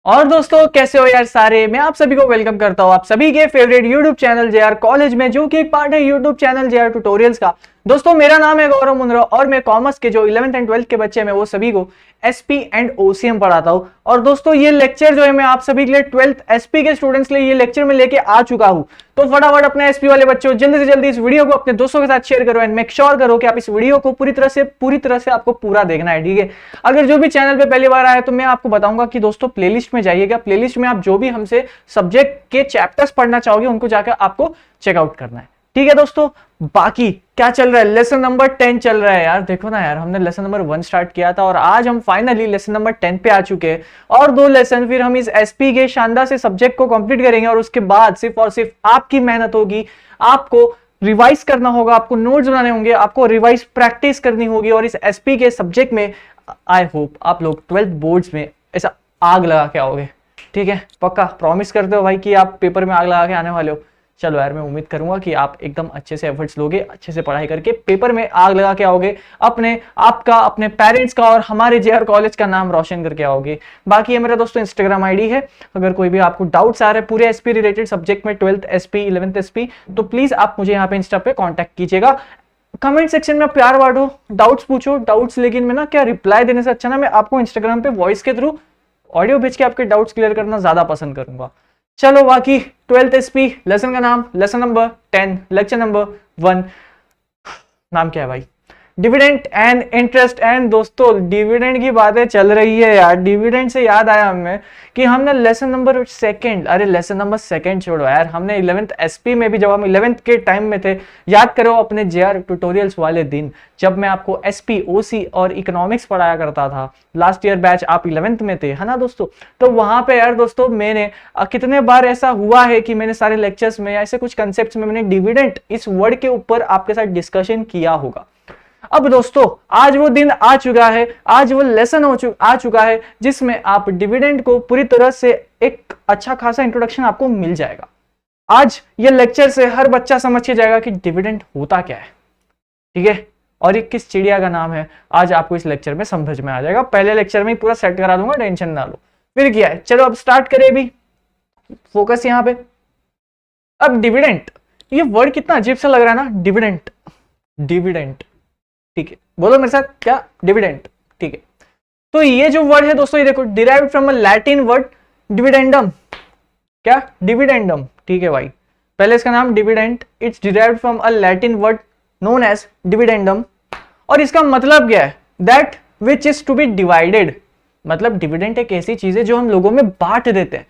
और दोस्तों कैसे हो यार सारे। मैं आप सभी को वेलकम करता हूं आप सभी के favourite YouTube channel JR college में, जो कि एक पार्ट है यूट्यूब चैनल जेआर ट्यूटोरियल्स का। दोस्तों मेरा नाम है गौरव मुंद्रा और मैं कॉमर्स के जो 11th एंड 12th के बच्चे हैं वो सभी को एसपी एंड ओसीएम पढ़ाता हूं। और दोस्तों ये लेक्चर जो है मैं आप सभी के लिए 12th एसपी के स्टूडेंट्स के लिए ये लेक्चर में लेके आ चुका हूं। तो फटाफट अपने एसपी वाले बच्चों जल्दी से जल्दी इस वीडियो को अपने दोस्तों के साथ शेयर करो एंड मेक श्योर करो कि आप इस वीडियो को पूरी तरह से आपको पूरा देखना है, ठीक है। अगर जो भी चैनल पे पहली बार आया तो मैं आपको बताऊंगा कि दोस्तों प्लेलिस्ट में जाइएगा। प्लेलिस्ट में आप जो भी हमसे सब्जेक्ट के चैप्टर्स पढ़ना चाहोगे उनको जाकर आपको चेकआउट करना है, ठीक है दोस्तों। बाकी क्या चल रहा है, लेसन नंबर 10 चल रहा है यार। देखो ना यार, हमने लेसन नंबर 1 स्टार्ट किया था और आज हम फाइनली लेसन नंबर 10 पे आ चुके हैं। और 2 लेसन फिर हम इस एसपी के शानदार से सब्जेक्ट को कंप्लीट करेंगे और उसके बाद सिर्फ और सिर्फ आपकी मेहनत होगी। आपको रिवाइज करना होगा, आपको नोट्स बनाने होंगे, आपको रिवाइज प्रैक्टिस करनी होगी। और इस एसपी के सब्जेक्ट में आई होप आप लोग 12th बोर्ड्स में ऐसा आग लगा के आओगे, ठीक है। पक्का प्रॉमिस करते हो भाई कि आप पेपर में आग लगा के आने वाले हो। चलो यार, मैं उम्मीद करूंगा कि आप एकदम अच्छे से एफर्ट्स लोगे, अच्छे से पढ़ाई करके पेपर में आग लगा के आओगे, अपने आपका, अपने पेरेंट्स का और हमारे जेआर कॉलेज का नाम रोशन करके आओगे। बाकी ये मेरा दोस्तों इंस्टाग्राम आईडी है। अगर कोई भी आपको डाउट्स आ रहे हैं पूरे एसपी रिलेटेड सब्जेक्ट में, 12th एसपी 11th एसपी, तो प्लीज आप मुझे यहाँ पे इंस्टा पे कॉन्टैक्ट कीजिएगा। कमेंट सेक्शन में प्यार बांटो, डाउट्स पूछो, डाउट्स। लेकिन मैं ना क्या रिप्लाई देने से अच्छा ना मैं आपको इंस्टाग्राम पे वॉइस के थ्रू ऑडियो भेज के आपके डाउट्स क्लियर करना ज्यादा पसंद करूंगा। चलो बाकी 12th एसपी लेसन का नाम लेसन नंबर 10 लेक्चर नंबर 1। नाम क्या है भाई? Dividend and interest. एंड दोस्तों डिविडेंड की बातें चल रही है यार, डिविडेंड से याद आया हमें कि हमने लेसन नंबर 2 अरे लेसन नंबर 2 छोड़ो यार, हमने 11th एसपी में भी जब हम 11th के टाइम में थे, याद करो अपने जेआर ट्यूटोरियल्स वाले दिन जब मैं आपको एसपी ओसी और इकोनॉमिक्स पढ़ाया करता था। लास्ट ईयर बैच आप 11th में थे, है ना दोस्तों। तो वहां पे यार दोस्तों मैंने कितने बार ऐसा हुआ है कि मैंने सारे लेक्चर्स में ऐसे कुछ कंसेप्ट में मैंने डिविडेंड इस वर्ड के ऊपर आपके साथ डिस्कशन किया होगा। अब दोस्तों आज वो दिन आ चुका है, आज वो लेसन आ चुका है जिसमें आप डिविडेंड को पूरी तरह से एक अच्छा खासा इंट्रोडक्शन आपको मिल जाएगा। आज ये लेक्चर से हर बच्चा समझ के जाएगा कि डिविडेंड होता क्या है, ठीक है, और ये किस चिड़िया का नाम है। आज आपको इस लेक्चर में समझ में आ जाएगा। पहले लेक्चर में ही पूरा सेट करा दूंगा, टेंशन ना लो। फिर क्या है, चलो अब स्टार्ट करें। भी फोकस यहाँ पे। अब डिविडेंड, ये वर्ड कितना अजीब सा लग रहा है ना, डिविडेंड, डिविडेंड, ठीक है, बोलो मेरे साथ क्या, डिविडेंड, ठीक है। तो ये जो वर्ड है दोस्तों, ये देखो, derived from a Latin word dividendum. क्या? डिविडेंडम, ठीक है भाई। पहले इसका नाम dividend, it's derived from a Latin word known as dividendum. और इसका मतलब क्या है? That which is to be divided. मतलब डिविडेंड एक ऐसी चीज है जो हम लोगों में बांट देते हैं।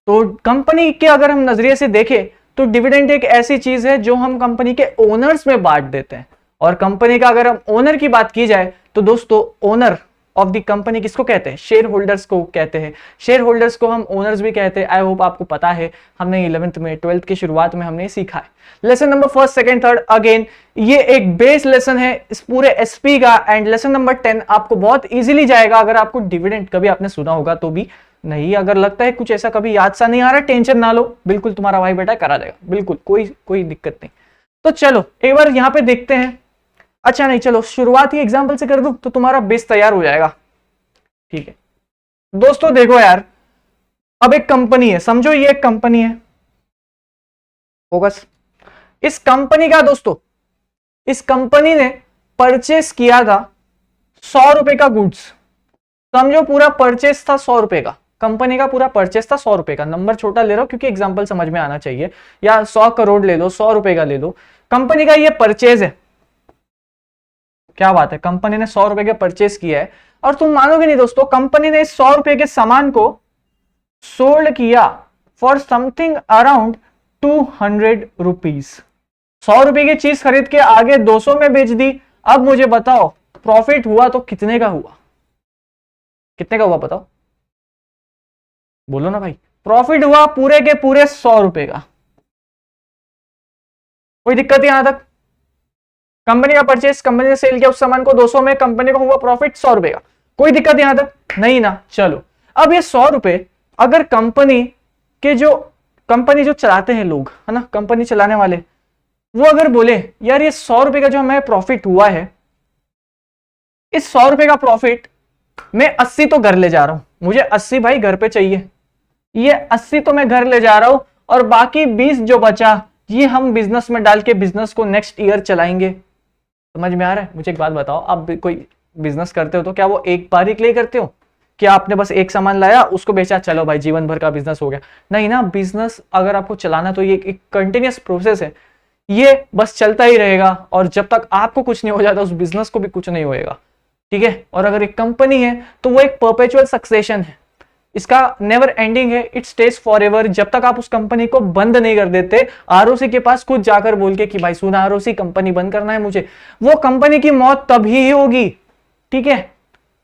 तो कंपनी के अगर हम नजरिए से देखें तो डिविडेंड एक ऐसी चीज है जो हम कंपनी के ओनर्स में बांट देते हैं। और कंपनी का अगर हम ओनर की बात की जाए तो दोस्तों ओनर ऑफ द कंपनी किसको कहते हैं? शेयर होल्डर्स को कहते हैं। शेयर होल्डर्स को हम ओनर्स भी कहते हैं। आई होप आपको पता है, हमने 11th में 12th की शुरुआत में हमने सीखा है। लेसन नंबर 1, 2, 3 अगेन ये एक बेस लेसन है इस पूरे एसपी का। एंड लेसन नंबर 10 आपको बहुत इजीली जाएगा अगर आपको डिविडेंड कभी आपने सुना होगा तो भी। नहीं अगर लगता है कुछ ऐसा कभी याद सा नहीं आ रहा, टेंशन ना लो, बिल्कुल तुम्हारा भाई बेटा करा देगा, बिल्कुल कोई दिक्कत नहीं। तो चलो एक बार यहाँ पे देखते हैं। अच्छा नहीं, चलो शुरुआत ही एग्जाम्पल से कर दूं तो तुम्हारा बेस तैयार हो जाएगा, ठीक है। दोस्तों देखो यार, अब एक कंपनी है, समझो ये एक कंपनी है। फोकस। इस कंपनी का दोस्तों, इस कंपनी ने परचेस किया था 100 रुपए का गुड्स। समझो पूरा परचेस था 100 रुपए का, कंपनी का पूरा परचेस था 100 रुपए का। नंबर छोटा ले रहा हूं क्योंकि एग्जाम्पल समझ में आना चाहिए, या 100 करोड़ ले लो, 100 रुपए का ले लो। कंपनी का ये परचेज है, क्या बात है, कंपनी ने 100 रुपए के परचेस किया है। और तुम मानोगे नहीं दोस्तों, कंपनी ने इस 100 रुपए के सामान को सोल्ड किया फॉर समथिंग अराउंड 200 रुपीज। 100 रुपए की चीज खरीद के आगे 200 में बेच दी। अब मुझे बताओ प्रॉफिट हुआ तो कितने का हुआ? कितने का हुआ बताओ, बोलो ना भाई। प्रॉफिट हुआ पूरे के पूरे 100 रुपए का। कोई दिक्कत यहां तक? कंपनी का परचेस, कंपनी ने सेल किया उस सामान को 200 में, कंपनी को हुआ प्रॉफिट 100 रुपए का। कोई दिक्कत यहां तक? नहीं ना। चलो अब ये 100 रुपए अगर कंपनी के कंपनी जो चलाते हैं लोग, है ना, कंपनी चलाने वाले, वो अगर बोले यार ये 100 रुपए का जो हमें प्रॉफिट हुआ है, इस 100 रुपए का प्रॉफिट मैं 80 तो घर ले जा रहा हूं, मुझे 80 भाई घर पे चाहिए, ये 80 तो मैं घर ले जा रहा हूं और बाकी 20 जो बचा ये हम बिजनेस में डाल के बिजनेस को नेक्स्ट ईयर चलाएंगे। समझ में आ रहा है? मुझे एक बात बताओ, आप कोई बिजनेस करते हो तो क्या वो एक बार ही के लिए करते हो कि आपने बस एक सामान लाया उसको बेचा चलो भाई जीवन भर का बिजनेस हो गया? नहीं ना, बिजनेस अगर आपको चलाना तो ये एक कंटिन्यूअस प्रोसेस है, ये बस चलता ही रहेगा और जब तक आपको कुछ नहीं हो जाता उस बिजनेस को भी कुछ नहीं होएगा। ठीक है? और अगर एक कंपनी है तो वो एक परपेचुअल सक्सेशन है, इसका नेवर एंडिंग है, इट स्टेज फॉर एवर। जब तक आप उस कंपनी को बंद नहीं कर देते, आरओसी के पास खुद जाकर बोल के कि भाई सुना आरओसी कंपनी बंद करना है मुझे, वो कंपनी की मौत तभी ही होगी। ठीक है?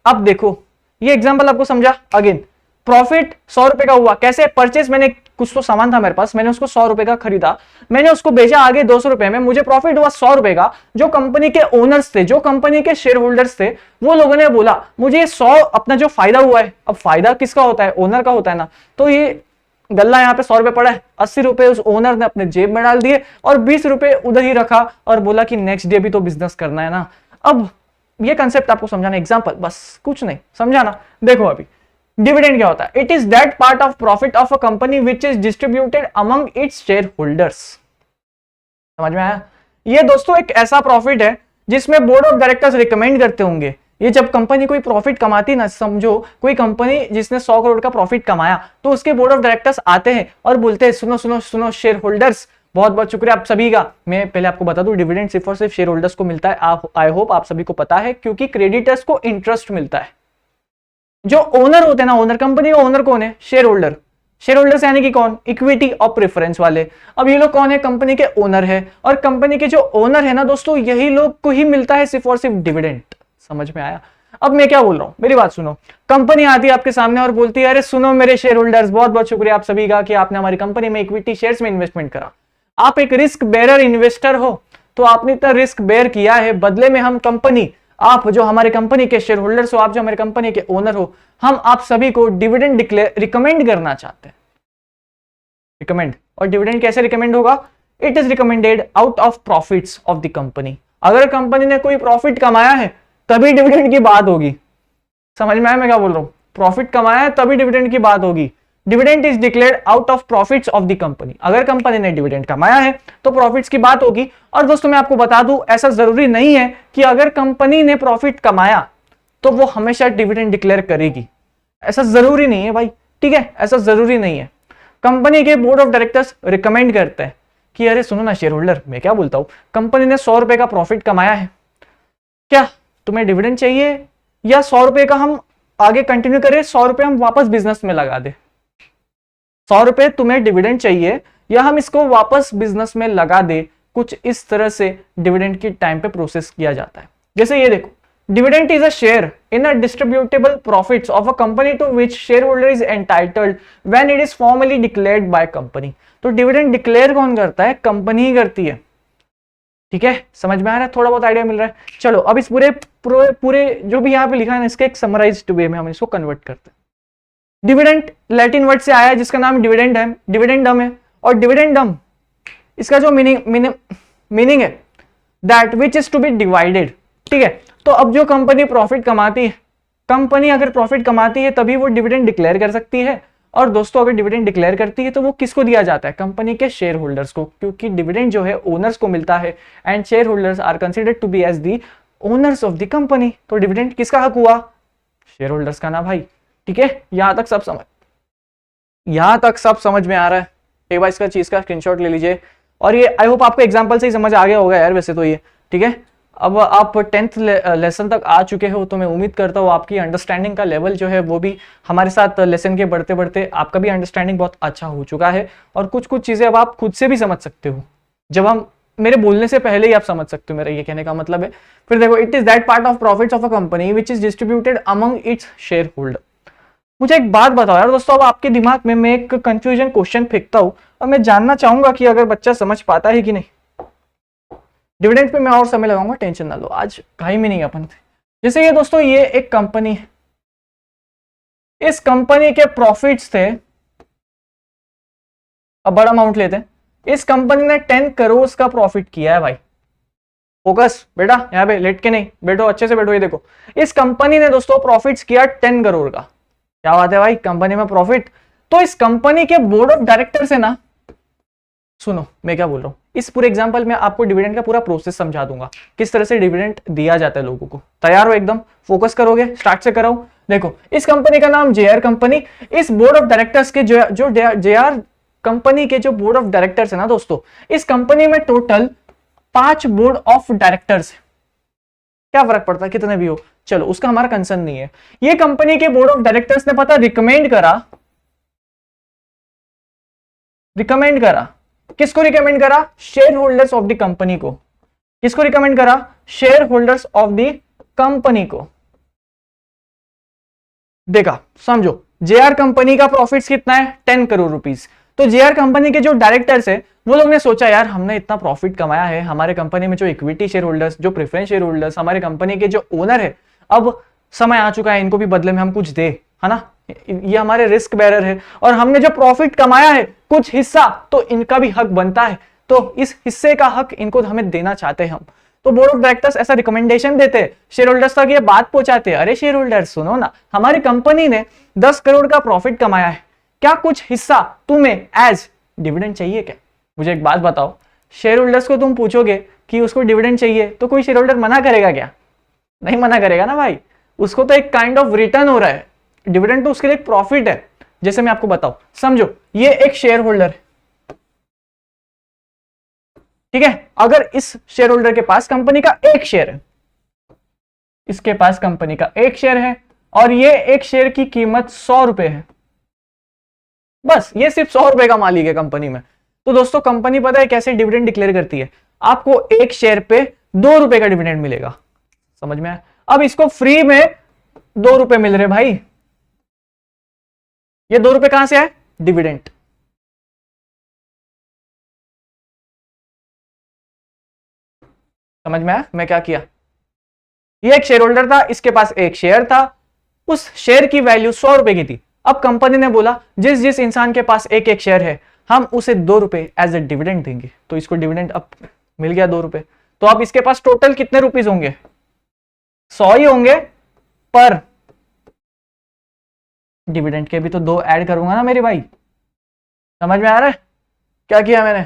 अब देखो ये एग्जांपल आपको समझा। अगेन प्रॉफिट 100 रुपए का हुआ, कैसे? परचेज, मैंने कुछ तो सामान था मेरे पास, मैंने उसको 100 रुपए का खरीदा, मैंने उसको बेचा आगे 200 रुपए में, मुझे प्रॉफिट हुआ 100 रुपए का। जो कंपनी के ओनर्स थे, जो कंपनी के शेयर होल्डर्स थे, वो लोगों ने बोला मुझे 100 अपना जो फायदा हुआ है, अब फायदा किसका होता है? ओनर का होता है ना। तो ये गल्ला यहाँ पे 100 रुपए पड़ा है, 80 रुपए उस ओनर ने अपने जेब में डाल दिए और 20 रुपए उधर ही रखा और बोला कि नेक्स्ट डे भी तो बिजनेस करना है ना। अब ये कंसेप्ट आपको समझाना, एग्जांपल, बस कुछ नहीं, समझाना। देखो अभी डिविडेंड क्या होता है? It is that part of profit of a company which is distributed among its share holders. समझ में आया? ये दोस्तों एक ऐसा प्रॉफिट है जिसमें बोर्ड ऑफ डायरेक्टर्स रिकमेंड करते होंगे। ये जब कंपनी कोई प्रॉफिट कमाती ना, समझो कोई कंपनी जिसने 100 करोड़ का प्रॉफिट कमाया, तो उसके बोर्ड ऑफ डायरेक्टर्स आते हैं और बोलते हैं सुनो सुनो सुनो शेयर होल्डर्स, बहुत बहुत शुक्रिया आप सभी का। मैं पहले आपको बता दूं डिविडेंड सिर्फ और सिर्फ शेयर होल्डर्स को मिलता है, आप आई होप आप सभी को पता है, क्योंकि क्रेडिटर्स को इंटरेस्ट मिलता है। जो ओनर होते हैं ना, ओनर, कंपनी का ओनर कौन है? Share holder. शेयर होल्डर्स यानी कि कौन? इक्विटी और प्रेफरेंस वाले। अब ये लोग कौन है? कंपनी के ओनर है, और कंपनी के जो ओनर है ना दोस्तों, यही लोग को ही मिलता है सिर्फ और सिर्फ डिविडेंड। समझ में आया? अब मैं क्या बोल रहा हूं, मेरी बात सुनो। कंपनी आती है आपके सामने और बोलती है अरे सुनो मेरे शेयर होल्डर्स, बहुत बहुत शुक्रिया आप सभी का कि आपने हमारी कंपनी में इक्विटी शेयर्स में इन्वेस्टमेंट करा। आप एक रिस्क बेरर इन्वेस्टर हो, तो आपने इतना रिस्क बेयर किया है, बदले में हम कंपनी, आप जो हमारे कंपनी के शेयर होल्डर्स हो, आप जो हमारे कंपनी के ओनर हो, हम आप सभी को डिविडेंड डिक्लेयर रिकमेंड करना चाहते हैं। रिकमेंड, और डिविडेंड कैसे रिकमेंड होगा? It is recommended out of profits of the company. अगर कंपनी ने कोई प्रॉफिट कमाया है तभी डिविडेंड की बात होगी। समझ में आया मैं क्या बोल रहा हूं? प्रॉफिट कमाया है तभी डिविडेंड की बात होगी। Dividend is declared out of profits of the company. अगर कंपनी ने डिविडेंड कमाया है तो प्रॉफिट्स की बात होगी। और दोस्तों मैं आपको बता दूं, ऐसा जरूरी नहीं है कि अगर कंपनी ने प्रॉफिट कमाया तो वो हमेशा डिविडेंड डिक्लेयर करेगी, ऐसा जरूरी नहीं है भाई। ठीक है? ऐसा जरूरी नहीं है। कंपनी के बोर्ड ऑफ डायरेक्टर्स रिकमेंड करते हैं कि अरे सुनो ना शेयर होल्डर, मैं क्या बोलता हूं, कंपनी ने 100 रुपए का प्रॉफिट कमाया है, क्या तुम्हें डिविडेंड चाहिए या 100 रुपए का हम आगे कंटिन्यू करें, 100 रुपए हम वापस बिजनेस में लगा दे? 100 रुपए तुम्हें डिविडेंड चाहिए या हम इसको वापस बिजनेस में लगा दे? कुछ इस तरह से डिविडेंड की टाइम पे प्रोसेस किया जाता है। जैसे ये देखो, dividend is a share in a distributable profits of a company to which share holder is entitled when it is formally declared by company. तो डिविडेंड डिक्लेयर कौन करता है? कंपनी ही करती है। ठीक है? समझ में आ रहा है? थोड़ा बहुत आइडिया मिल रहा है? चलो अब इस पूरे पूरे पूरे जो भी यहाँ पे लिखा है ना, इसके एक समराइज्ड वे में हम इसको कन्वर्ट करते हैं। डिविडेंड लैटिन वर्ड से आया है जिसका नाम डिविडेंड है, डिविडेंडम है। और डिविडेंडम इसका जो मीनिंग है that which is to be divided. ठीक है? तो अब जो कंपनी प्रॉफिट कमाती है, कंपनी अगर प्रॉफिट कमाती है तभी वो डिविडेंड डिक्लेयर कर सकती है। और दोस्तों अगर डिविडेंड डिक्लेयर करती है तो वो किसको दिया जाता है? कंपनी के शेयर होल्डर्स को, क्योंकि डिविडेंड जो है ओनर्स को मिलता है and share holders are considered to be as the owners of the company. तो डिविडेंड किसका हक हुआ? शेयर होल्डर्स का ना भाई। ठीक है? यहां तक सब समझ में आ रहा है? एक बार इसका चीज का स्क्रीनशॉट ले लीजिए। और ये आई होप आपको एग्जांपल से ही समझ आ गया होगा यार वैसे तो ये। ठीक है? अब आप 10th लेसन तक आ चुके हो तो मैं उम्मीद करता हूँ आपकी अंडरस्टैंडिंग का लेवल जो है वो भी हमारे साथ लेसन के बढ़ते बढ़ते आपका भी अंडरस्टैंडिंग बहुत अच्छा हो चुका है। और कुछ कुछ चीजें अब आप खुद से भी समझ सकते हो, जब हम मेरे बोलने से पहले ही आप समझ सकते हो, मेरा ये कहने का मतलब है। फिर देखो, it is that part of profits of a company which is distributed among it's share holder. मुझे एक बात बताओ यार दोस्तों, अब आपके दिमाग में मैं एक कंफ्यूजन क्वेश्चन फेंकता हूँ और मैं जानना चाहूंगा कि अगर बच्चा समझ पाता है कि नहीं। डिविडेंड पे मैं और समय लगाऊंगा, टेंशन ना लो, आज घाई में नहीं अपन थे। जैसे ये दोस्तों, ये एक कंपनी है, इस कंपनी के प्रॉफिट्स थे, अब बड़ा अमाउंट लेते हैं, इस कंपनी ने 10 करोड़ का प्रॉफिट किया है भाई। फोकस बेटा, यहाँ पे लेट के नहीं बैठो, अच्छे से बैठो। ये देखो, इस कंपनी ने दोस्तों प्रॉफिट्स किया 10 करोड़ का। क्या बात है भाई, कंपनी में प्रॉफिट तो इस कंपनी के बोर्ड ऑफ डायरेक्टर्स है ना, सुनो मैं क्या बोल रहा हूं, इस पूरे एग्जांपल में आपको डिविडेंड का पूरा प्रोसेस समझा दूंगा, किस तरह से डिविडेंड दिया जाता है लोगों को। तैयार हो एकदम, फोकस करोगे, स्टार्ट से कराऊं। देखो इस कंपनी का नाम जेआर कंपनी, इस बोर्ड ऑफ डायरेक्टर्स के जो जेआर कंपनी के जो बोर्ड ऑफ डायरेक्टर्स है ना दोस्तों, इस कंपनी में टोटल 5 बोर्ड ऑफ डायरेक्टर्स है। क्या फर्क पड़ता है कितने भी हो, चलो उसका हमारा कंसर्न नहीं है। ये कंपनी के बोर्ड ऑफ डायरेक्टर्स ने पता रिकमेंड करा किसको रिकमेंड करा, share holders of the company को। किसको रिकमेंड करा, share holders of the company को। देखा, समझो जेआर कंपनी का प्रॉफिट्स कितना है, 10 करोड़ रुपीस। तो जेआर कंपनी के जो डायरेक्टर्स है वो लोग ने सोचा यार हमने इतना प्रॉफिट कमाया है, हमारे कंपनी में जो इक्विटी शेयर होल्डर्स, जो प्रेफरेंस शेयर होल्डर्स, हमारे कंपनी के जो ओनर है, अब समय आ चुका है इनको भी बदले में हम कुछ दे, है ना, ये हमारे रिस्क बेरर है और हमने जो प्रॉफिट कमाया है कुछ हिस्सा तो इनका भी हक बनता है, तो इस हिस्से का हक इनको हमें देना चाहते हैं हम। तो बोर्ड ऑफ डायरेक्टर्स ऐसा रिकमेंडेशन देते हैं, शेयर होल्डर्स तक ये बात पहुंचाते हैं, अरे शेयर होल्डर्स सुनो ना, हमारी कंपनी ने 10 करोड़ का प्रॉफिट कमाया है, क्या कुछ हिस्सा तुम्हें एज डिविडेंड चाहिए क्या। मुझे एक बात बताओ, शेयर होल्डर्स को तुम पूछोगे कि उसको डिविडेंड चाहिए तो कोई शेयर होल्डर मना करेगा क्या, नहीं मना करेगा ना भाई, उसको तो एक काइंड ऑफ रिटर्न हो रहा है, डिविडेंड तो उसके लिए एक प्रॉफिट है। जैसे मैं आपको बताऊं, समझो ये एक शेयर होल्डर है, ठीक है, अगर इस शेयर होल्डर के पास कंपनी का एक शेयर है, इसके पास कंपनी का एक शेयर है और ये एक शेयर की कीमत 100 रुपए है, बस ये सिर्फ 100 रुपए का मालिक है कंपनी में। तो दोस्तों कंपनी पता है कैसे डिविडेंड डिक्लेयर करती है, आपको एक शेयर पे 2 रुपए का डिविडेंड मिलेगा, समझ में आया। अब इसको फ्री में 2 रुपए मिल रहे भाई, ये 2 रुपए कहां से आए, डिविडेंड। समझ में आया मैं क्या किया, ये एक शेयर होल्डर था, इसके पास एक शेयर था, उस शेयर की वैल्यू 100 रुपए की थी। अब कंपनी ने बोला जिस जिस इंसान के पास एक एक शेयर है हम उसे 2 रुपए एज ए डिविडेंड देंगे, तो इसको डिविडेंड अब मिल गया 2 रुपए। तो अब इसके पास टोटल कितने रुपीस होंगे, 100 ही होंगे, पर डिविडेंड के भी तो 2 ऐड करूंगा ना मेरे भाई, समझ में आ रहा है क्या किया मैंने।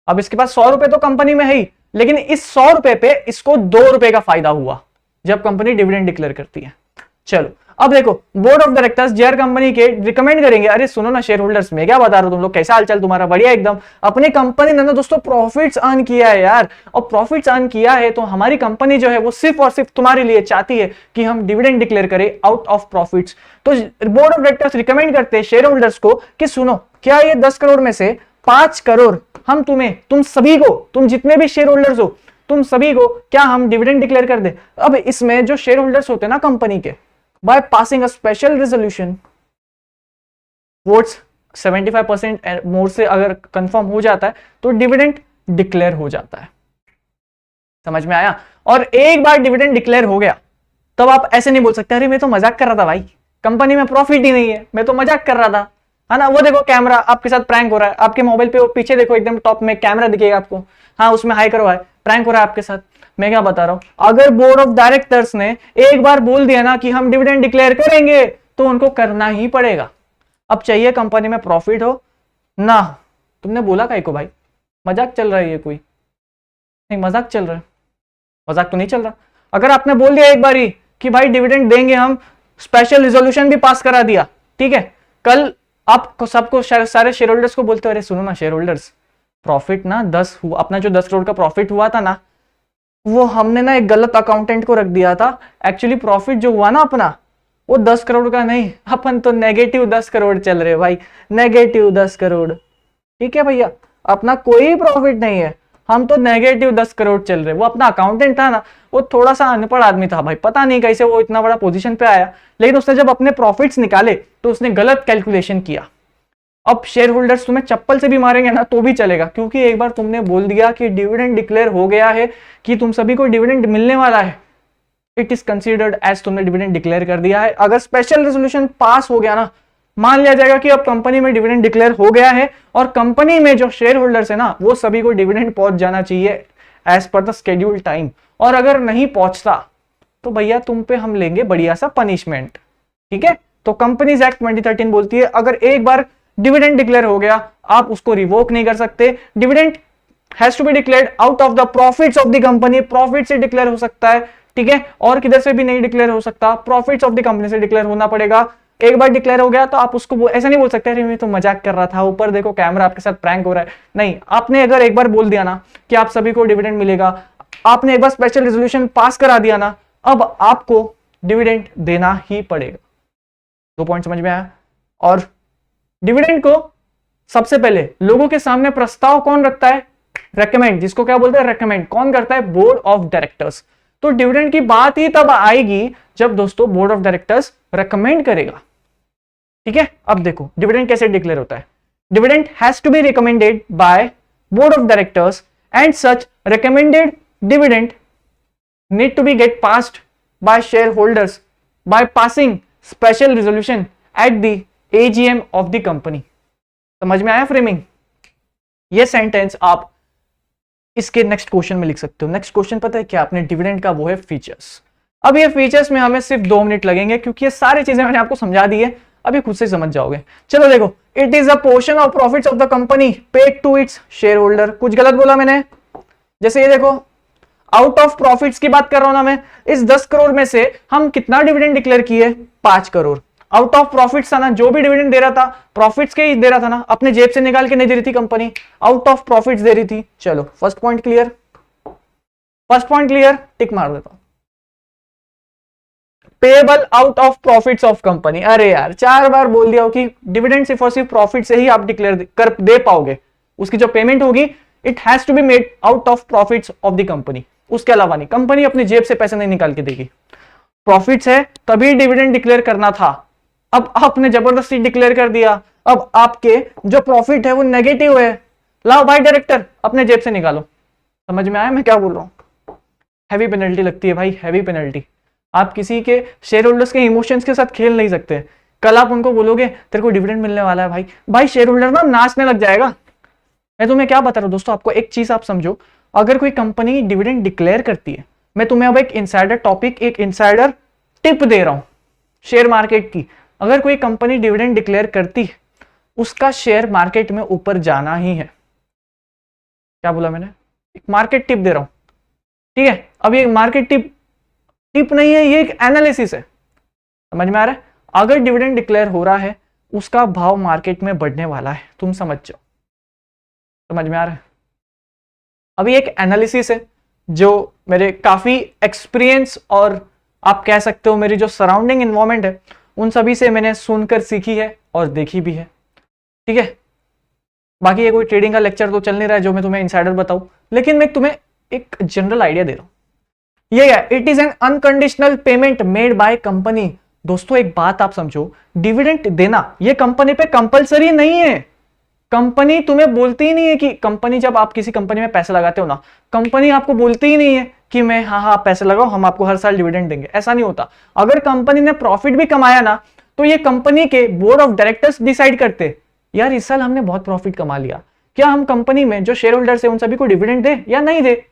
अब इसके पास 100 रुपए तो कंपनी में है ही, लेकिन इस 100 रुपए पे इसको 2 रुपए का फायदा हुआ जब कंपनी डिविडेंड डिक्लेयर करती है। चलो अब देखो, बोर्ड ऑफ डायरेक्टर्स जेआर कंपनी के रिकमेंड करेंगे, अरे सुनो ना शेयर होल्डर्स, मैं क्या बता रहा हूं, तुम लोग कैसा हालचाल तुम्हारा, बढ़िया एकदम। अपनी कंपनी ने ना दोस्तों प्रॉफिट्स अर्न किया है यार, और प्रॉफिट्स अर्न किया है तो हमारी कंपनी जो है वो सिर्फ और सिर्फ तुम्हारे लिए चाहती है कि हम डिविडेंड डिक्लेयर करें आउट ऑफ प्रॉफिट्स। तो बोर्ड ऑफ डायरेक्टर्स रिकमेंड करते हैं शेयर होल्डर्स को कि सुनो, क्या ये 10 करोड़ में से 5 करोड़ हम तुम सभी को, तुम जितने भी शेयर होल्डर्स हो, तुम सभी को क्या हम डिविडेंड डिक्लेयर कर दे। अब इसमें जो शेयर होल्डर्स होते हैं ना कंपनी के, by passing a special resolution, votes 75% मोर से अगर कंफर्म हो जाता है तो डिविडेंड डिक्लेयर हो जाता है, समझ में आया। और एक बार डिविडेंड डिक्लेयर हो गया तब आप ऐसे नहीं बोल सकते अरे मैं तो मजाक कर रहा था भाई, कंपनी में प्रॉफिट ही नहीं है, मैं तो मजाक कर रहा था, है ना। वो देखो कैमरा आपके साथ प्रैंक हो रहा है, आपके मोबाइल पे वो पीछे देखो एकदम टॉप में कैमरा दिखेगा आपको, हाँ उसमें हाई करो, हाई प्रैंक हो रहा है आपके साथ। मैं क्या बता रहा हूं, अगर बोर्ड ऑफ डायरेक्टर्स ने एक बार बोल दिया ना कि हम डिविडेंड डिक्लेयर करेंगे तो उनको करना ही पड़ेगा। अब चाहिए कंपनी में प्रॉफिट हो ना हो, तुमने बोला काहे को भाई, मजाक चल रहा है ये कोई, नहीं मजाक चल रहा है, मजाक तो नहीं चल रहा। अगर आपने बोल दिया एक बार ही कि भाई डिविडेंड देंगे हम, स्पेशल रिजोल्यूशन भी पास करा दिया, ठीक है, कल आप सबको सारे शेयर होल्डर्स को बोलते हो अरे सुनो ना शेयर होल्डर्स, प्रॉफिट ना 10 हुआ, अपना जो 10 करोड़ का प्रॉफिट हुआ था ना, वो हमने ना एक गलत अकाउंटेंट को रख दिया था, एक्चुअली प्रॉफिट जो हुआ ना अपना वो 10 करोड़ का नहीं, अपन तो नेगेटिव 10 करोड़ चल रहे भाई, नेगेटिव 10 करोड़, ठीक है भैया, अपना कोई प्रॉफिट नहीं है, हम तो नेगेटिव 10 करोड़ चल रहे। वो अपना अकाउंटेंट था ना, वो थोड़ा सा अनपढ़ आदमी था भाई, पता नहीं कैसे वो इतना बड़ा पोजीशन पे आया, लेकिन उसने जब अपने प्रॉफिट्स निकाले तो उसने गलत कैलकुलेशन किया। अब शेयर होल्डर्स तुम्हें चप्पल से भी मारेंगे ना तो भी चलेगा, क्योंकि एक बार तुमने बोल दिया कि डिविडेंड डिक्लेयर हो गया है, कि तुम सभी को डिविडेंड मिलने वाला है, इट इज कंसीडर्ड एज तुमने डिविडेंड डिक्लेयर कर दिया है। अगर स्पेशल रेजोल्यूशन पास हो गया ना, मान लिया जाएगा कि अब कंपनी में डिविडेंड डिक्लेयर हो गया है और कंपनी में जो शेयर होल्डर्स है ना वो सभी को डिविडेंड पहुंच जाना चाहिए as per the schedule time, और अगर नहीं पहुंचता तो भैया तुम पे हम लेंगे बढ़िया सा पनिशमेंट, ठीक है। तो कंपनीज एक्ट 2013 बोलती है अगर एक बार डिविडेंड डिक्लेयर हो गया आप उसको रिवोक नहीं कर सकते। Dividend has to be declared out of the profits of the company, profit से डिक्लेयर हो सकता है, ठीक है, और किधर से भी नहीं डिक्लेयर हो सकता, प्रॉफिट्स ऑफ द कंपनी से डिक्लेयर होना पड़ेगा। एक बार डिक्लेयर हो गया तो आप उसको ऐसा नहीं बोल सकते अरे मैं तो मजाक कर रहा था, ऊपर देखो कैमरा आपके साथ प्रैंक हो रहा है, नहीं। आपने अगर एक बार बोल दिया ना कि आप सभी को डिविडेंड मिलेगा, आपने एक बार स्पेशल रेजोल्यूशन पास करा दिया ना, अब आपको डिविडेंड देना ही पड़ेगा। 2 पॉइंट समझ में आया। और डिविडेंड को सबसे पहले लोगों के सामने प्रस्ताव कौन रखता है, रेकमेंड, जिसको क्या बोलते हैं रेकमेंड, कौन करता है, बोर्ड ऑफ डायरेक्टर्स। तो डिविडेंड की बात ही तब आएगी जब दोस्तों बोर्ड ऑफ डायरेक्टर्स रेकमेंड करेगा, ठीक है। अब देखो डिविडेंड कैसे डिक्लेयर होता है, dividend has to be recommended by board of directors and such recommended dividend need to be get passed by share holders by passing special resolution at the AGM of the company. समझ में आया framing. ये sentence आप इसके next question में लिख सकते हो। नेक्स्ट क्वेश्चन पता है क्या आपने, डिविडेंड का, वो है फीचर्स। अब ये फीचर्स में हमें सिर्फ 2 मिनट लगेंगे क्योंकि ये सारी चीजें मैंने आपको समझा दी है, अभी खुद से समझ जाओगे। चलो देखो, it is a portion of profits of the company paid to its share holder. कुछ गलत बोला मैंने, जैसे ये देखो आउट ऑफ प्रॉफिट्स की बात कर रहा हूं ना मैं, इस 10 करोड़ में से हम कितना डिविडेंड डिक्लेयर किए, 5 करोड़। आउट ऑफ प्रॉफिट्स था ना, जो भी डिविडेंड दे रहा था प्रॉफिट्स के ही दे रहा था ना, अपने जेब से निकाल के नहीं दे रही थी कंपनी, आउट ऑफ प्रॉफिट्स दे रही थी। चलो first point clear, first point clear, tick मार देता हूं। Payable out of profits of company, अरे यार 4 बार बोल दिया हो कि डिविडेंड सिर्फ और सिर्फ प्रॉफिट से ही आप डिक्लेयर कर दे पाओगे, उसकी जो पेमेंट होगी it has to be made out of profits of the company, उसके अलावा नहीं। कंपनी अपनी जेब से पैसे नहीं निकाल के देगी, प्रॉफिट्स है तभी डिविडेंड डिक्लेयर करना था। अब आपने जबरदस्ती डिक्लेयर कर दिया, अब आपके जो प्रॉफिट है वो नेगेटिव है, लाओ भाई डायरेक्टर अपने जेब से निकालो। समझ में आया मैं क्या बोल रहा हूं। हैवी पेनल्टी लगती है भाई, हैवी पेनल्टी। आप किसी के शेयर होल्डर्स के इमोशंस के साथ खेल नहीं सकते। कल आप उनको बोलोगे तेरे को डिविडेंड मिलने वाला है भाई, भाई शेयर होल्डर ना नाचने लग जाएगा। मैं तुम्हें क्या बता रहा हूं दोस्तों, आपको एक चीज आप समझो, अगर कोई कंपनी डिविडेंड डिक्लेयर करती है, मैं तुम्हें अब एक इनसाइडर टॉपिक, एक इनसाइडर टिप दे रहा हूं शेयर मार्केट की। अगर कोई कंपनी डिविडेंड डिक्लेयर करती है, उसका शेयर मार्केट में ऊपर जाना ही है। क्या बोला मैंने, एक मार्केट टिप दे रहा हूं, ठीक है। अब ये मार्केट टिप नहीं है, ये एक एनालिसिस है। समझ में आ रहा है, अगर डिविडेंड डिक्लेयर हो रहा है उसका भाव मार्केट में बढ़ने वाला है, तुम समझ जाओ। समझ में आ रहा है, अभी एक एनालिसिस है जो मेरे काफी एक्सपीरियंस और आप कह सकते हो मेरी जो सराउंडिंग इन्वायरमेंट है उन सभी से मैंने सुनकर सीखी है और देखी भी है, ठीक है। बाकी ये कोई ट्रेडिंग का लेक्चर तो चल नहीं रहा है जो मैं तुम्हें इनसाइडर बताऊं, लेकिन मैं तुम्हें एक जनरल आइडिया दे रहा हूं। ये है, it is an unconditional payment made by company. दोस्तों एक बात आप समझो, डिविडेंड देना ये कंपनी पे कंपलसरी नहीं है। कंपनी तुम्हें बोलती ही नहीं है कि, कंपनी जब आप किसी कंपनी में पैसे लगाते हो ना, कंपनी आपको बोलती ही नहीं है कि मैं हाँ पैसे लगाओ हम आपको हर साल डिविडेंड देंगे, ऐसा नहीं होता। अगर कंपनी ने प्रॉफिट भी कमाया ना, तो ये कंपनी के बोर्ड ऑफ डायरेक्टर्स डिसाइड करते, यार इस साल हमने बहुत प्रॉफिट कमा लिया, क्या हम कंपनी में जो शेयर होल्डर्स है उन सभी को डिविडेंड दे या नहीं दे,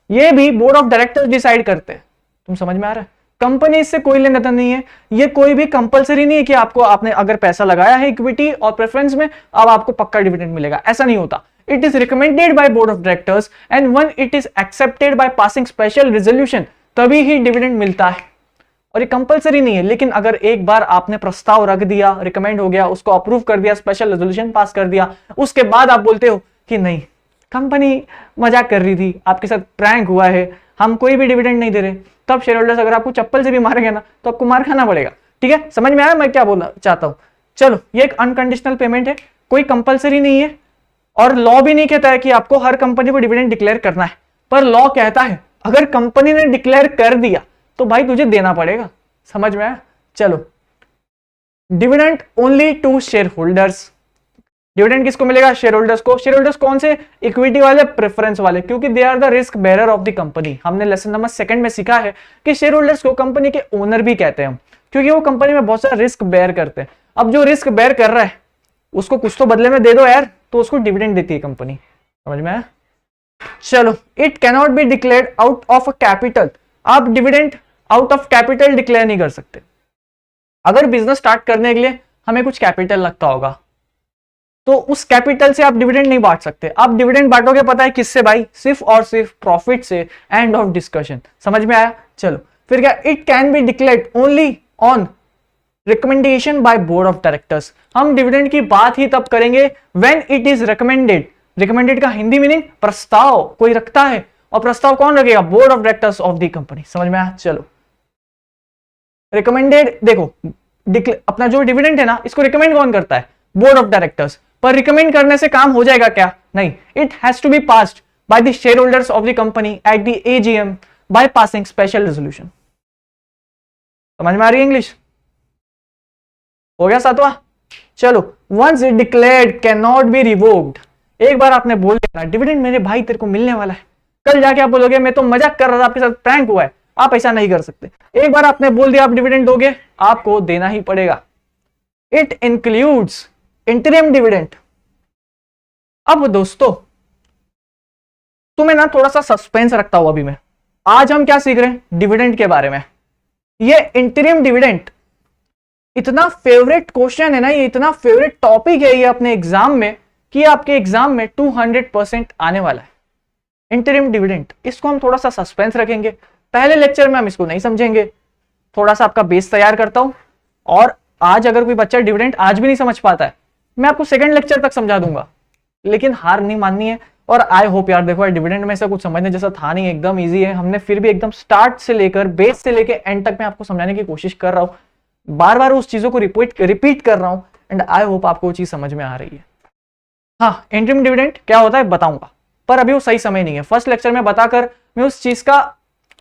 ये भी बोर्ड ऑफ डायरेक्टर्स डिसाइड करते हैं। तुम समझ में आ रहा है, कंपनी इससे कोई लेना देना नहीं है। ये कोई भी कंपलसरी नहीं है कि आपको, आपने अगर पैसा लगाया है इक्विटी और प्रेफरेंस में, अब आपको पक्का डिविडेंड मिलेगा, ऐसा नहीं होता। It is recommended by board of directors and when it is accepted by passing special resolution, तभी ही डिविडेंड मिलता है। और ये कंपलसरी नहीं है, लेकिन अगर एक बार आपने प्रस्ताव रख दिया, रिकमेंड हो गया, उसको अप्रूव कर दिया, स्पेशल रेजोल्यूशन पास कर दिया, उसके बाद आप बोलते हो कि नहीं कंपनी मजाक कर रही थी, आपके साथ प्रैंक हुआ है, हम कोई भी डिविडेंड नहीं दे रहे, तब शेयर होल्डर्स अगर आपको चप्पल से भी मारेंगे ना तो आपको मार खाना पड़ेगा, ठीक है। समझ में आया मैं क्या बोलना चाहता हूं। चलो ये एक अनकंडीशनल पेमेंट है, कोई कंपलसरी नहीं है, और लॉ भी नहीं कहता है कि आपको हर कंपनी को डिविडेंड डिक्लेयर करना है, पर लॉ कहता है अगर कंपनी ने डिक्लेयर कर दिया तो भाई तुझे देना पड़ेगा। समझ में आया। चलो, dividend only to share holders. Dividend किसको मिलेगा, शेयर होल्डर्स को। शेयर होल्डर्स कौन से, इक्विटी वाले, प्रेफरेंस वाले, क्योंकि they are the risk bearer of the company. हमने लेसन नंबर 2 में सीखा है कि शेयर होल्डर्स को कंपनी के ओनर भी कहते हैं हम, क्योंकि वो कंपनी में बहुत सारा रिस्क बेयर करते हैं। अब जो रिस्क बेयर कर रहा है उसको कुछ तो बदले में दे दो यार, तो उसको डिविडेंड देती है कंपनी। समझ में आया। चलो, it cannot be declared out of capital. आप dividend out of capital declare नहीं कर सकते। अगर बिजनेस स्टार्ट करने के लिए हमें कुछ कैपिटल लगता होगा, तो उस कैपिटल से आप डिविडेंड नहीं बांट सकते। आप डिविडेंड बांटोगे पता है किससे भाई? सिर्फ और सिर्फ प्रॉफिट से। End of discussion. समझ में आया? चलो फिर क्या, it can be declared only on recommendation bye board of directors. हम डिविडेंड की बात ही तब करेंगे when it is recommended. Recommended का हिंदी मीनिंग प्रस्ताव कोई रखता है, और प्रस्ताव कौन रखेगा? Board of directors of the company. समझ में आया? चलो रिकमेंडेड, देखो अपना जो डिविडेंड है ना, इसको रिकमेंड कौन करता है? Board of directors. पर रिकमेंड करने से काम हो जाएगा क्या? नहीं, it has to be passed by the share holders of the company at the AGM by passing special resolution. समझ में आ रही है इंग्लिश? हो गया सातवां? चलो, once it declared can not be revoked. एक बार आपने बोल दिया ना डिविडेंड मेरे भाई तेरे को मिलने वाला है, कल जाके आप बोलोगे मैं तो मजाक कर रहा था, आपके साथ प्रैंक हुआ है। आप ऐसा नहीं कर सकते। एक बार आपने बोल दिया आप डिविडेंड दोगे, आपको देना ही पड़ेगा। It includes interim dividend. अब दोस्तों तुम्हें ना थोड़ा सा सस्पेंस रखता हूं अभी मैं। आज हम क्या सीख रहे हैं? डिविडेंड के बारे में। ये इंटरिम डिविडेंड इतना फेवरेट क्वेश्चन है ना, ये इतना फेवरेट टॉपिक है ये अपने एग्जाम में, कि आपके एग्जाम में 200% आने वाला है। इंटरिम डिविडेंड, इसको हम थोड़ा सा सस्पेंस रखेंगे। पहले लेक्चर में हम इसको नहीं समझेंगे, थोड़ा सा आपका बेस तैयार करता हूं। और आज अगर कोई बच्चा डिविडेंड आज भी नहीं समझ पाता है, मैं आपको सेकंड लेक्चर तक समझा दूंगा, लेकिन हार नहीं माननी है। और आई होप यार, देखो डिविडेंड में से कुछ समझने जैसा था नहीं, एकदम इजी है। हमने फिर भी एकदम स्टार्ट से लेकर बेस से लेकर एंड तक मैं आपको समझाने की कोशिश कर रहा हूं, बार बार उस चीजों को रिपीट कर रहा हूं, एंड आई होप आपको वो चीज समझ में आ रही है। हाँ, इंटरिम डिविडेंड क्या होता है बताऊंगा, पर अभी वो सही समय नहीं है। फर्स्ट लेक्चर में बताकर मैं उस चीज का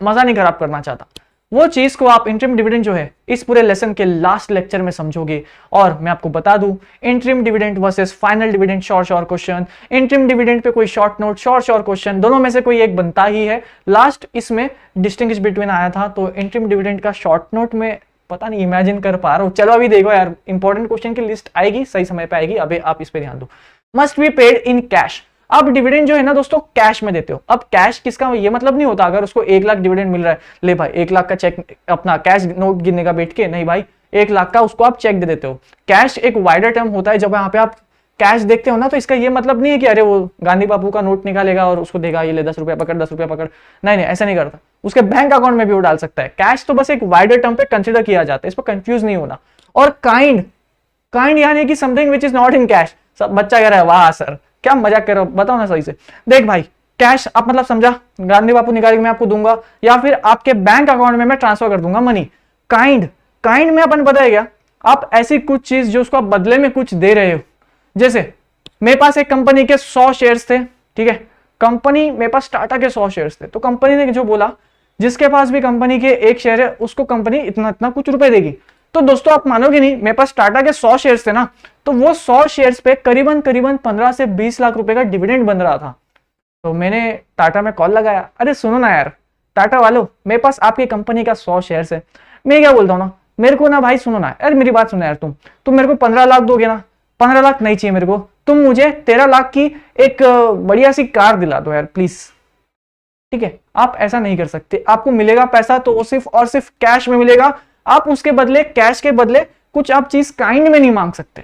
मजा नहीं खराब करना चाहता। वो चीज को आप इंटरिम डिविडेंड जो है इस पूरे लेसन के लास्ट लेक्चर में समझोगे। और मैं आपको बता दूं, interim dividend versus final dividend, short question. Interim dividend pay कोई शॉर्ट नोट, शॉर्ट क्वेश्चन, दोनों में से कोई एक बनता ही है। लास्ट इसमें डिस्टिंग्विश बिटवीन आया था, तो इंटरिम डिविडेंड का शॉर्ट नोट में पता नहीं इमेजिन कर पा रहा हूं। चलो अभी देखो यार, इंपॉर्टेंट क्वेश्चन की लिस्ट आएगी, सही समय पे आएगी, अभी आप इस पे ध्यान दो। Must be paid in cash. अब डिविडेंड जो है ना दोस्तों, कैश में देते हो। अब कैश किसका, ये मतलब नहीं होता अगर उसको 1 लाख डिविडेंड मिल रहा है, ले भाई 1 लाख का चेक अपना कैश नोट गिनने का बैठ के, नहीं भाई 1 लाख का उसको आप चेक दे देते हो। कैश एक वाइडर टर्म होता है। जब यहाँ पे आप कैश देखते हो ना, तो इसका ये मतलब नहीं है कि अरे वो गांधी बापू का नोट निकालेगा और उसको देगा, ये ले 10 रुपया पकड़, 10 रुपया पकड़। नहीं नहीं, ऐसा नहीं करता। उसके बैंक अकाउंट में भी वो डाल सकता है। कैश तो बस एक वाइडर टर्म पे कंसिडर किया जाता है, इस पर कंफ्यूज नहीं होना। और काइंड यानी कि something which is not in cash. सब बच्चा कह रहा है वाह सर क्या मजाक कर रहे हो, बताओ ना सही से। देख भाई, कैश आप मतलब समझा, गांधी बापू निकाल के मैं आपको दूंगा, या फिर आपके बैंक अकाउंट में मैं ट्रांसफर कर दूंगा मनी। काइंड में अपन पता है क्या, आप ऐसी कुछ चीज जो उसको आप बदले में कुछ दे रहे हो। जैसे मेरे पास एक कंपनी के 100 शेयर्स थे, ठीक है, कंपनी मेरे पास टाटा के 100 शेयर्स थे, तो कंपनी ने जो बोला जिसके पास भी कंपनी के 1 शेयर है उसको कंपनी इतना इतना कुछ रुपए देगी। तो दोस्तों आप मानोगे नहीं, मेरे पास टाटा के 100 शेयर्स थे ना, तो वो 100 शेयर्स पे करीबन 15 से 20 लाख रुपए का डिविडेंड बन रहा था। तो मैंने टाटा में कॉल लगाया, अरे सुनो ना यार टाटा वालों, मेरे पास आपकी कंपनी का 100 शेयर्स है। मैं क्या बोलता हूँ ना, मेरे को ना भाई सुनो ना यार, मेरी बात सुनो यार, तुम मेरे को 15 लाख दोगे ना? 15 लाख नहीं चाहिए मेरे को, तुम मुझे 13 लाख की एक बढ़िया सी कार दिला दो यार प्लीज। ठीक है, आप ऐसा नहीं कर सकते। आपको मिलेगा पैसा तो वो सिर्फ और सिर्फ कैश में मिलेगा। आप उसके बदले, कैश के बदले कुछ आप चीज काइंड में नहीं मांग सकते।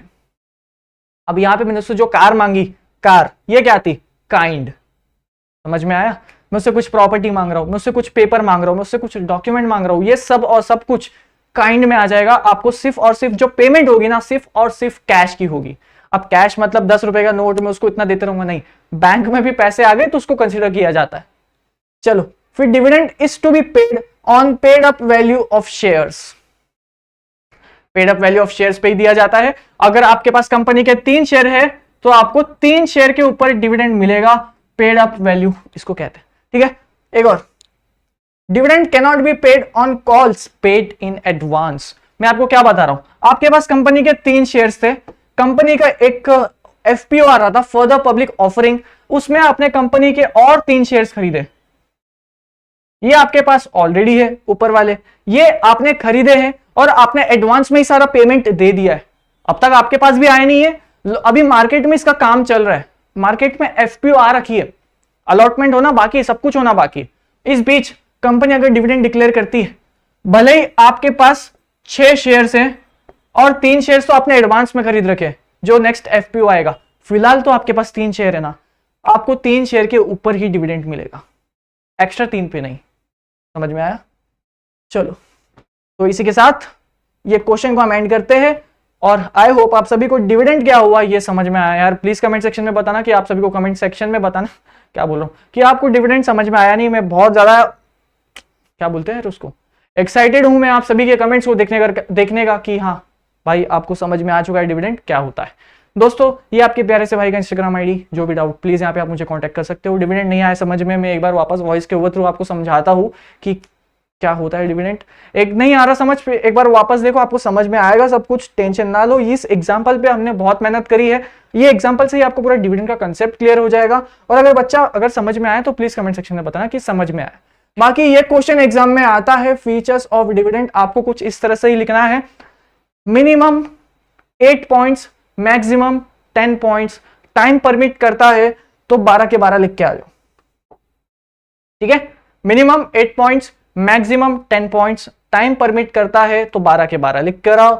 अब यहां पे मैंने उससे जो कार मांगी, कार ये क्या थी? काइंड। समझ में आया? मैं उससे कुछ प्रॉपर्टी मांग रहा हूं, मैं उससे कुछ पेपर मांग रहा हूं, मैं उससे कुछ डॉक्यूमेंट मांग रहा हूं, ये सब और सब कुछ काइंड में आ जाएगा। आपको सिर्फ और सिर्फ जो पेमेंट होगी ना, सिर्फ और सिर्फ कैश की होगी। अब कैश मतलब 10 रुपए का नोट में उसको इतना देते रहूंगा, नहीं। बैंक में भी पैसे आ गए तो उसको कंसिडर किया जाता है। चलो फिर dividend is to be paid on paid up value of shares. Paid up value of shares पे ही दिया जाता है। अगर आपके पास कंपनी के 3 शेयर है तो आपको 3 शेयर के ऊपर डिविडेंड मिलेगा। पेड अप वैल्यू इसको कहते हैं। ठीक है, एक और, dividend can not B paid on calls paid in advance. मैं आपको क्या बता रहा हूं, आपके पास कंपनी के 3 शेयर्स थे, कंपनी का एक एफपीओ आ रहा था, फर्दर पब्लिक ऑफरिंग, उसमें आपने कंपनी के और 3 शेयर्स खरीदे। ये आपके पास ऑलरेडी है ऊपर वाले, ये आपने खरीदे हैं और आपने एडवांस में ही सारा पेमेंट दे दिया है। अब तक आपके पास भी आया नहीं है, अभी मार्केट में इसका काम चल रहा है, मार्केट में एफपीओ आ रखी है, अलॉटमेंट होना बाकी, सब कुछ होना बाकी। इस बीच कंपनी अगर डिविडेंड डिक्लेयर करती है, भले ही आपके पास 6 शेयर्स हैं और 3 शेयर्स तो आपने एडवांस में खरीद रखे जो नेक्स्ट एफपीओ आएगा। फिलहाल तो आपके पास 3 शेयर है ना, आपको 3 शेयर के ऊपर ही डिविडेंड मिलेगा, एक्स्ट्रा 3 पे नहीं। समझ में आया? चलो, तो इसी के साथ ये क्वेश्चन को हम एंड करते हैं और आई होप आप सभी को डिविडेंड क्या हुआ ये समझ में आया। यार प्लीज कमेंट सेक्शन में बताना कि आप सभी को कमेंट सेक्शन में बताना, क्या बोल रहा हूँ, कि आपको डिविडेंड समझ में आया नहीं। मैं बहुत ज्यादा क्या बोलते हैं उसको, एक्साइटेड हूं मैं आप सभी के कमेंट्स को देखने का कि हाँ भाई आपको समझ में आ चुका है डिविडेंड क्या होता है। दोस्तों ये आपके प्यारे से भाई का इंस्टाग्राम आईडी, जो भी डाउट प्लीज यहाँ पे आप मुझे कांटेक्ट कर सकते हो। डिविडेंड नहीं आया समझ में, मैं एक बार वापस वॉइस के ओवर थ्रू आपको समझाता हूँ कि क्या होता है डिविडेंड। एक नहीं आ रहा समझ पे, एक बार वापस देखो, आपको समझ में आएगा सब कुछ, टेंशन ना लो। इस एग्जांपल पे हमने बहुत मेहनत करी है, ये एग्जांपल से ही आपको पूरा डिविडेंड का कंसेप्ट क्लियर हो जाएगा। और अगर समझ में आया तो प्लीज कमेंट सेक्शन में बताना कि समझ में आया। बाकी ये क्वेश्चन एग्जाम में आता है, फीचर्स ऑफ डिविडेंड, आपको कुछ इस तरह से ही लिखना है, minimum 8 points, maximum 10 points, time permit करता है तो 12 के 12 लिख के आ जाओ। ठीक है, minimum 8 points, maximum 10 points, time permit करता है तो 12 के 12 लिख कर आओ।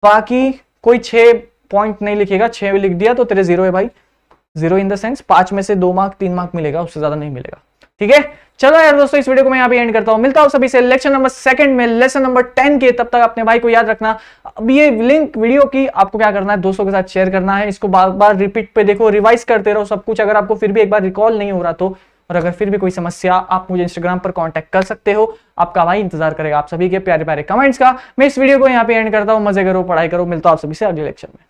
बाकी कोई 6 पॉइंट नहीं लिखेगा, 6 लिख दिया तो तेरे 0 है भाई, 0 इन द सेंस 5 में से 2 मार्क 3 मार्क मिलेगा, उससे ज्यादा नहीं मिलेगा। ठीक है, चलो यार दोस्तों इस वीडियो को मैं यहाँ पे एंड करता हूँ, मिलता हूँ सभी से लेक्चर नंबर 2 में, लेसन नंबर 10 के। तब तक अपने भाई को याद रखना, अब ये लिंक वीडियो की आपको क्या करना है, दोस्तों के साथ शेयर करना है, इसको बार बार रिपीट पे देखो, रिवाइज करते रहो सब कुछ। अगर आपको फिर भी एक बार रिकॉल नहीं हो रहा तो, और अगर फिर भी कोई समस्या, आप मुझे इंस्टाग्राम पर कांटेक्ट कर सकते हो। आपका भाई इंतजार करेगा आप सभी के प्यारे प्यारे कमेंट्स का। मैं इस वीडियो को यहाँ पे एंड करता हूँ, मजे करो, पढ़ाई करो, मिलता हूँ आप सभी से अगले लेक्चर में।